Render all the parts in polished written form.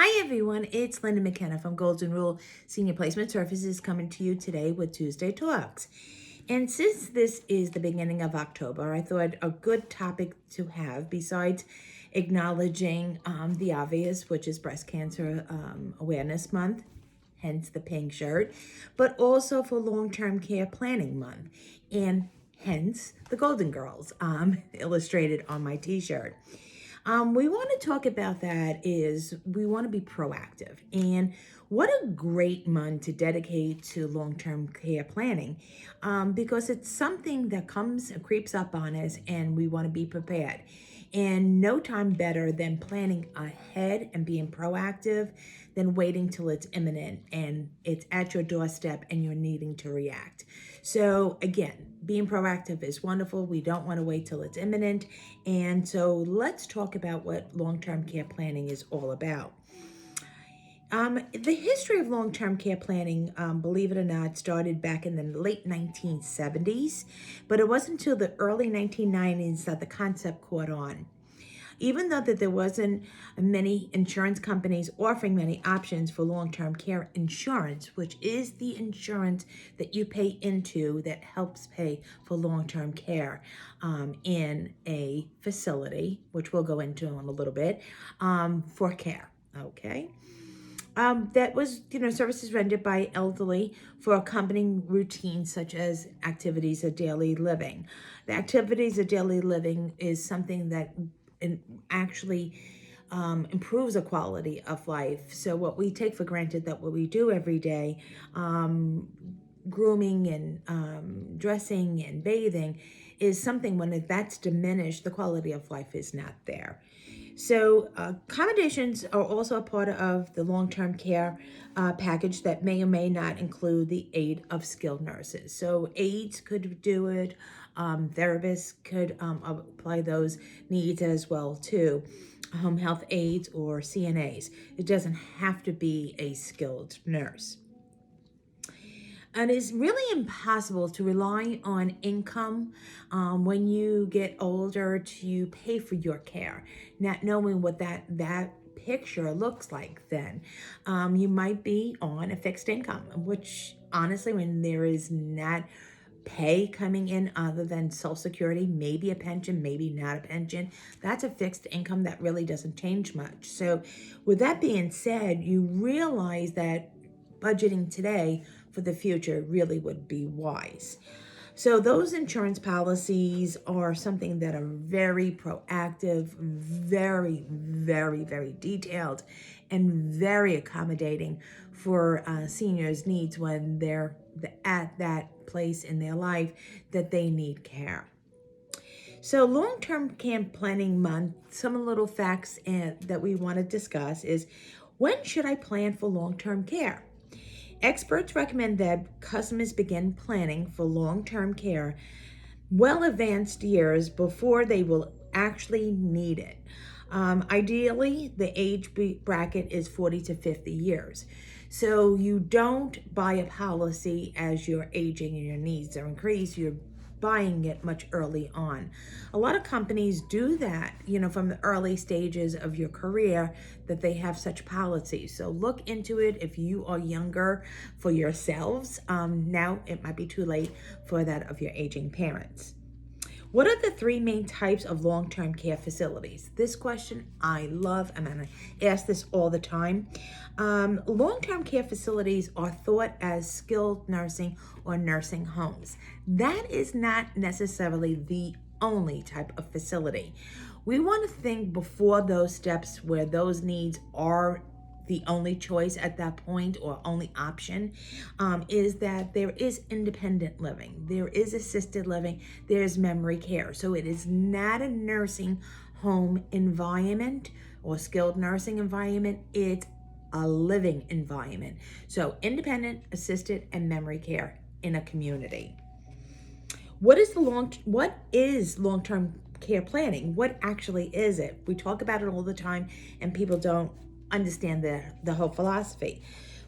Hi everyone, it's Linda McKenna from Golden Rule Senior Placement Services coming to you today with Tuesday Talks. And since this is the beginning of October, I thought a good topic to have, besides acknowledging the obvious, which is Breast Cancer Awareness Month, hence the pink shirt, but also for Long-Term Care Planning Month, and hence the Golden Girls illustrated on my t-shirt. We want to talk about that is we want to be proactive. And what a great month to dedicate to long-term care planning because it's something that creeps up on us and we want to be prepared. And no time better than planning ahead and being proactive than waiting till it's imminent and it's at your doorstep and you're needing to react. So again, being proactive is wonderful. We don't want to wait till it's imminent. And so let's talk about what long-term care planning is all about. The history of long-term care planning, believe it or not, started back in the late 1970s, but it wasn't until the early 1990s that the concept caught on. Even though that there wasn't many insurance companies offering many options for long-term care insurance, which is the insurance that you pay into that helps pay for long-term care in a facility, which we'll go into in a little bit, for care, okay? That was, services rendered by elderly for accompanying routines such as activities of daily living. The activities of daily living is something that actually improves the quality of life. So what we take for granted that what we do every day, grooming and dressing and bathing, is something when that's diminished, the quality of life is not there. So accommodations are also a part of the long-term care package that may or may not include the aid of skilled nurses. So aides could do it. Therapists could apply those needs as well too. Home health aides or CNAs. It doesn't have to be a skilled nurse. And it's really impossible to rely on income when you get older to pay for your care, not knowing what that picture looks like then. You might be on a fixed income, which honestly, when there is not pay coming in other than Social Security, maybe a pension, maybe not a pension, that's a fixed income that really doesn't change much. So with that being said, you realize that budgeting today for the future really would be wise. So those insurance policies are something that are very proactive, very, very, very detailed, and very accommodating for seniors' needs when they're at that place in their life that they need care. So long-term care planning month, some little facts that we want to discuss is, when should I plan for long-term care? Experts recommend that customers begin planning for long-term care well advanced years before they will actually need it. Ideally, the age bracket is 40 to 50 years. So you don't buy a policy as you're aging and your needs are increased. You're buying it much early on. A lot of companies do that, from the early stages of your career, that they have such policies. So look into it if you are younger for yourselves. Now it might be too late for that of your aging parents. What are the three main types of long-term care facilities? This question I love. I'm going to ask this all the time. Long-term care facilities are thought as skilled nursing or nursing homes. That is not necessarily the only type of facility. We want to think before those steps where those needs are the only choice at that point or only option, is that there is independent living, there is assisted living, there's memory care. So it is not a nursing home environment or skilled nursing environment, it's a living environment. So independent, assisted, and memory care in a community. What is long-term care planning? What actually is it? We talk about it all the time and people don't understand the whole philosophy.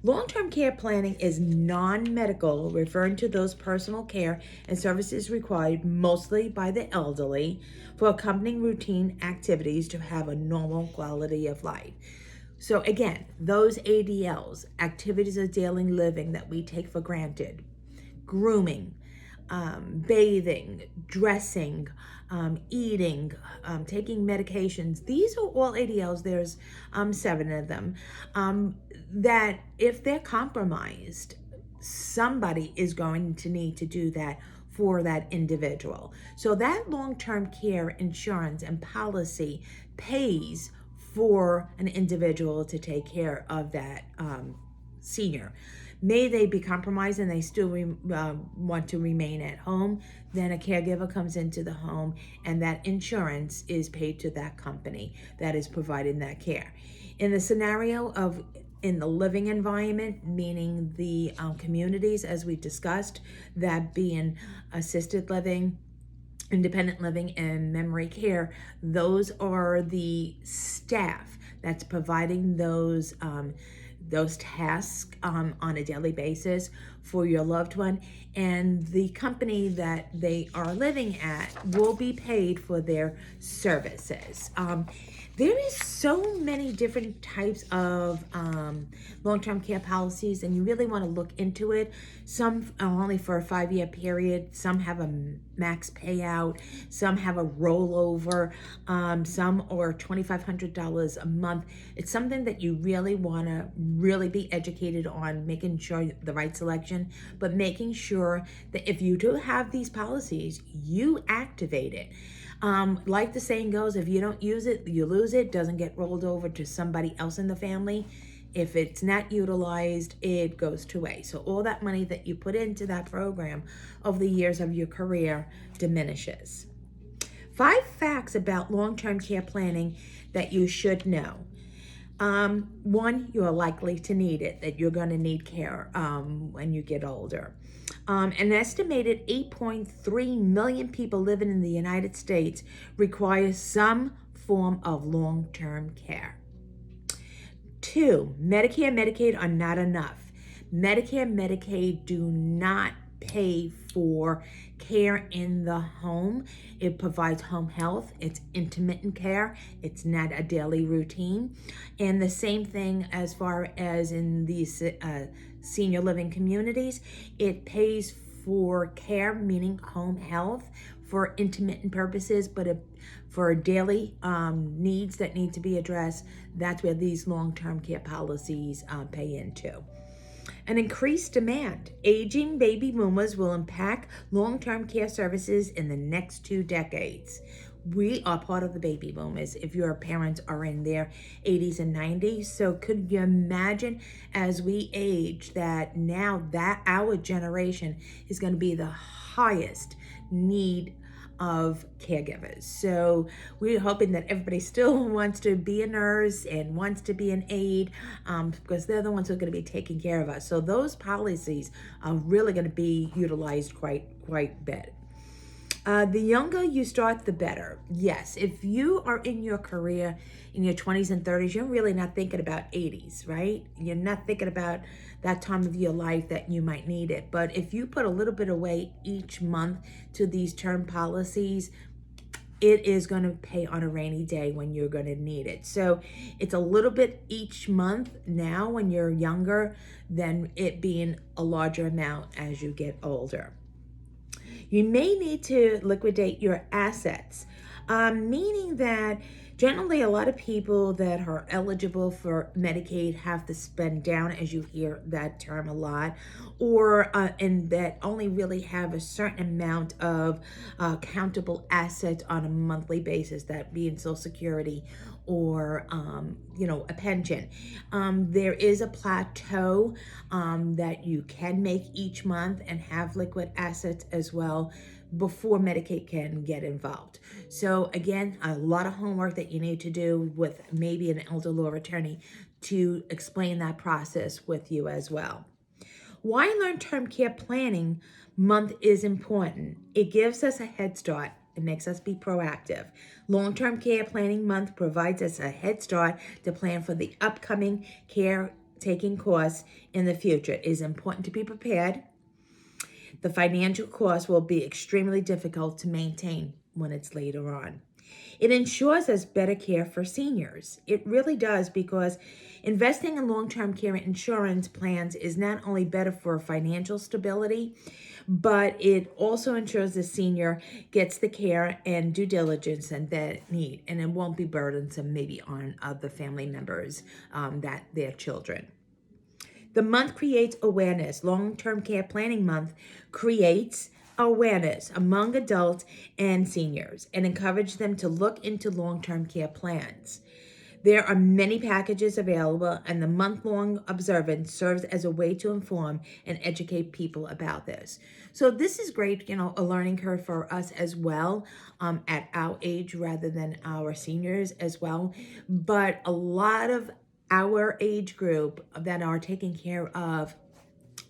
Long-term care planning is non-medical, referring to those personal care and services required mostly by the elderly for accompanying routine activities to have a normal quality of life. So again, those ADLs, activities of daily living that we take for granted, grooming, bathing, dressing, eating, taking medications. These are all ADLs. There's 7 of them. That if they're compromised, somebody is going to need to do that for that individual. So that long-term care insurance and policy pays for an individual to take care of that senior. May they be compromised and they still want to remain at home, then a caregiver comes into the home and that insurance is paid to that company that is providing that care. In the scenario of in the living environment, meaning the communities, as we discussed, that being assisted living, independent living, and memory care, those are the staff that's providing those tasks on a daily basis for your loved one, and the company that they are living at will be paid for their services. There is so many different types of long-term care policies, and you really want to look into it. Some are only for a 5-year period. Some have a max payout. Some have a rollover. Some are $2,500 a month. It's something that you really want to really be educated on, making sure the right selection, but making sure that if you do have these policies, you activate it. Like the saying goes, if you don't use it, you lose it. Doesn't get rolled over to somebody else in the family. If it's not utilized, it goes to waste. So all that money that you put into that program over the years of your career diminishes. 5 facts about long-term care planning that you should know. 1, you are likely to need it, that you're going to need care when you get older. An estimated 8.3 million people living in the United States require some form of long-term care. 2, Medicare and Medicaid are not enough. Medicare and Medicaid do not pay for care in the home. It provides home health. It's intermittent care. It's not a daily routine. And the same thing as far as in these senior living communities, it pays for care, meaning home health, for intermittent purposes, but for daily needs that need to be addressed, that's where these long-term care policies pay into. An increased demand. Aging baby boomers will impact long-term care services in the next 2 decades. We are part of the baby boomers if your parents are in their 80s and 90s. So could you imagine as we age that now that our generation is going to be the highest need of caregivers. So we're hoping that everybody still wants to be a nurse and wants to be an aide because they're the ones who are going to be taking care of us. So those policies are really going to be utilized quite a bit. The younger you start, the better. Yes, if you are in your career in your 20s and 30s, you're really not thinking about 80s, right? You're not thinking about that time of your life that you might need it. But if you put a little bit away each month to these term policies, it is going to pay on a rainy day when you're going to need it. So it's a little bit each month now when you're younger than it being a larger amount as you get older. You may need to liquidate your assets, meaning that generally a lot of people that are eligible for Medicaid have to spend down, as you hear that term a lot, or and that only really have a certain amount of countable assets on a monthly basis, that being Social Security or a pension. There is a plateau that you can make each month and have liquid assets as well before Medicaid can get involved. So again, a lot of homework that you need to do with maybe an elder law attorney to explain that process with you as well. Why long-term care planning month is important? It gives us a head start. It makes us be proactive. Long-term care planning month provides us a head start to plan for the upcoming caretaking costs in the future. It is important to be prepared. The financial cost will be extremely difficult to maintain when it's later on. It ensures us better care for seniors. It really does, because investing in long-term care insurance plans is not only better for financial stability, but it also ensures the senior gets the care and due diligence that they need, and it won't be burdensome maybe on other family members, that their children. The month creates awareness. Long-term care planning month creates awareness among adults and seniors and encourage them to look into long-term care plans. There are many packages available, and the month-long observance serves as a way to inform and educate people about this. So this is great, a learning curve for us as well, at our age rather than our seniors as well. But a lot of our age group that are taking care of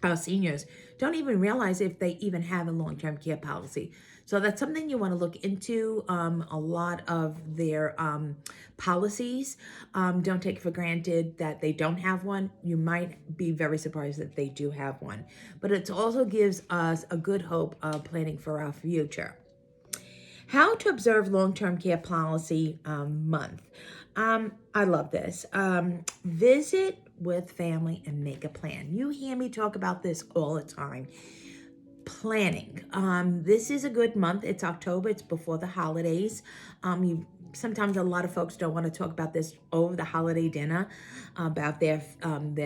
our seniors don't even realize if they even have a long-term care policy. So that's something you want to look into. A lot of their policies, don't take for granted that they don't have one. You might be very surprised that they do have one. But it also gives us a good hope of planning for our future. How to observe long-term care policy month. I love this. Visit with family and make a plan. You hear me talk about this all the time. Planning. This is a good month. It's October. It's before the holidays. Sometimes a lot of folks don't want to talk about this over the holiday dinner about their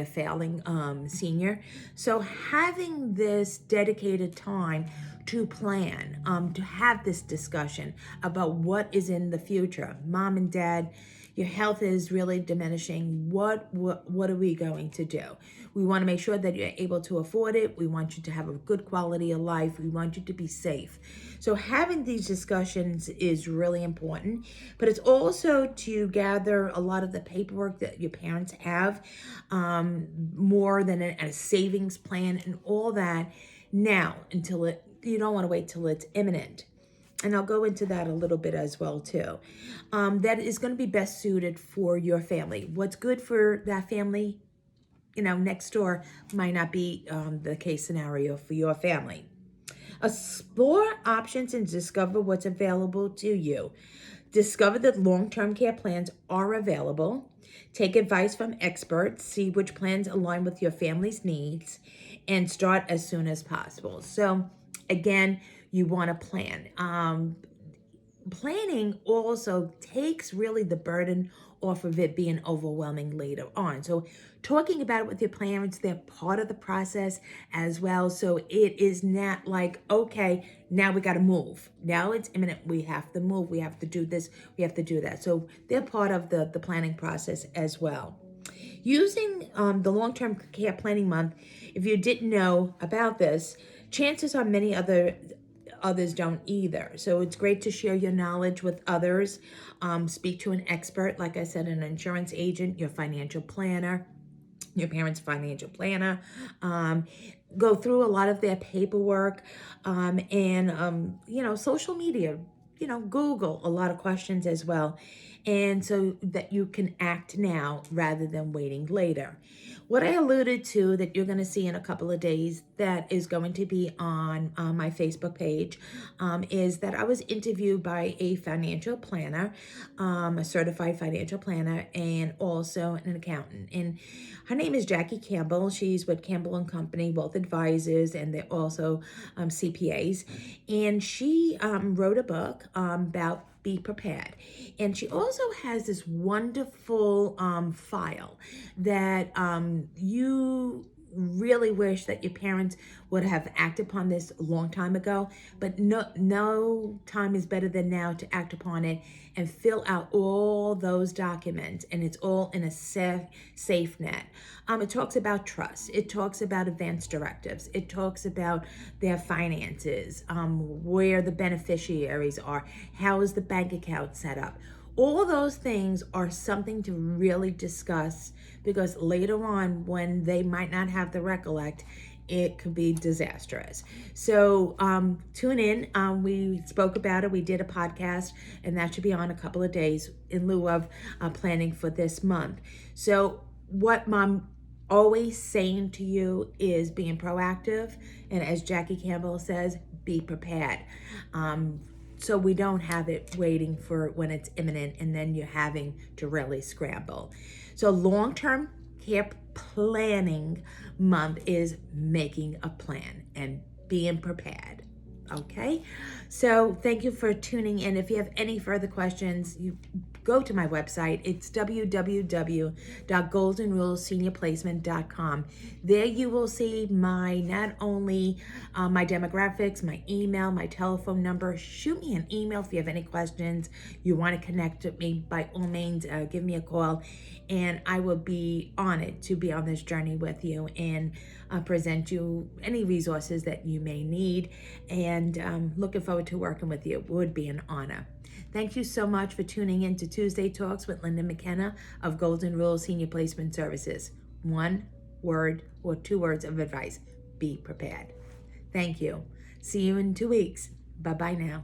failing senior. So having this dedicated time to plan, to have this discussion about what is in the future. Mom and dad, your health is really diminishing. What are we going to do? We want to make sure that you're able to afford it. We want you to have a good quality of life. We want you to be safe. So having these discussions is really important, but it's also to gather a lot of the paperwork that your parents have, more than a savings plan and all that now, you don't want to wait till it's imminent. And I'll go into that a little bit as well too. That is going to be best suited for your family. What's good for that family, next door might not be the case scenario for your family. Explore options and discover what's available to you. Discover that long-term care plans are available. Take advice from experts. See which plans align with your family's needs, and start as soon as possible. So again, you want to plan. Planning also takes really the burden off of it being overwhelming later on. So talking about it with your parents, they're part of the process as well. So it is not like, okay, now we got to move. Now it's imminent. We have to move. We have to do this. We have to do that. So they're part of the planning process as well. Using the long-term care planning month, if you didn't know about this, chances are many others don't either. So it's great to share your knowledge with others. Speak to an expert, like I said, an insurance agent, your financial planner, your parents' financial planner. Go through a lot of their paperwork, and social media. Google a lot of questions as well, and so that you can act now rather than waiting later. What I alluded to that you're going to see in a couple of days that is going to be on my Facebook page, is that I was interviewed by a financial planner, a certified financial planner, and also an accountant. And her name is Jackie Campbell. She's with Campbell and Company, both advisors, and they're also CPAs. And she wrote a book about Be Prepared. And she also has this wonderful file that you really wish that your parents would have acted upon this a long time ago, but no time is better than now to act upon it and fill out all those documents, and it's all in a safe net. It talks about trust. It talks about advance directives. It talks about their finances, where the beneficiaries are, how is the bank account set up. All those things are something to really discuss, because later on, when they might not have the recollect, it could be disastrous. So tune in. We spoke about it. We did a podcast, and that should be on a couple of days in lieu of planning for this month. So what Mom always saying to you is being proactive, and as Jackie Campbell says, be prepared. so we don't have it waiting for when it's imminent and then you're having to really scramble. So long-term care planning month is making a plan and being prepared. Okay, so thank you for tuning in. If you have any further questions, you go to my website. It's www.goldenruleseniorplacement.com. There you will see my, not only my demographics, my email, my telephone number. Shoot me an email if you have any questions. You want to connect with me, by all means, give me a call, and I will be honored to be on this journey with you and present you any resources that you may need. And looking forward to working with you. It would be an honor. Thank you so much for tuning in to Tuesday Talks with Linda McKenna of Golden Rule Senior Placement Services. One word or 2 words of advice: be prepared. Thank you. See you in 2 weeks. Bye-bye now.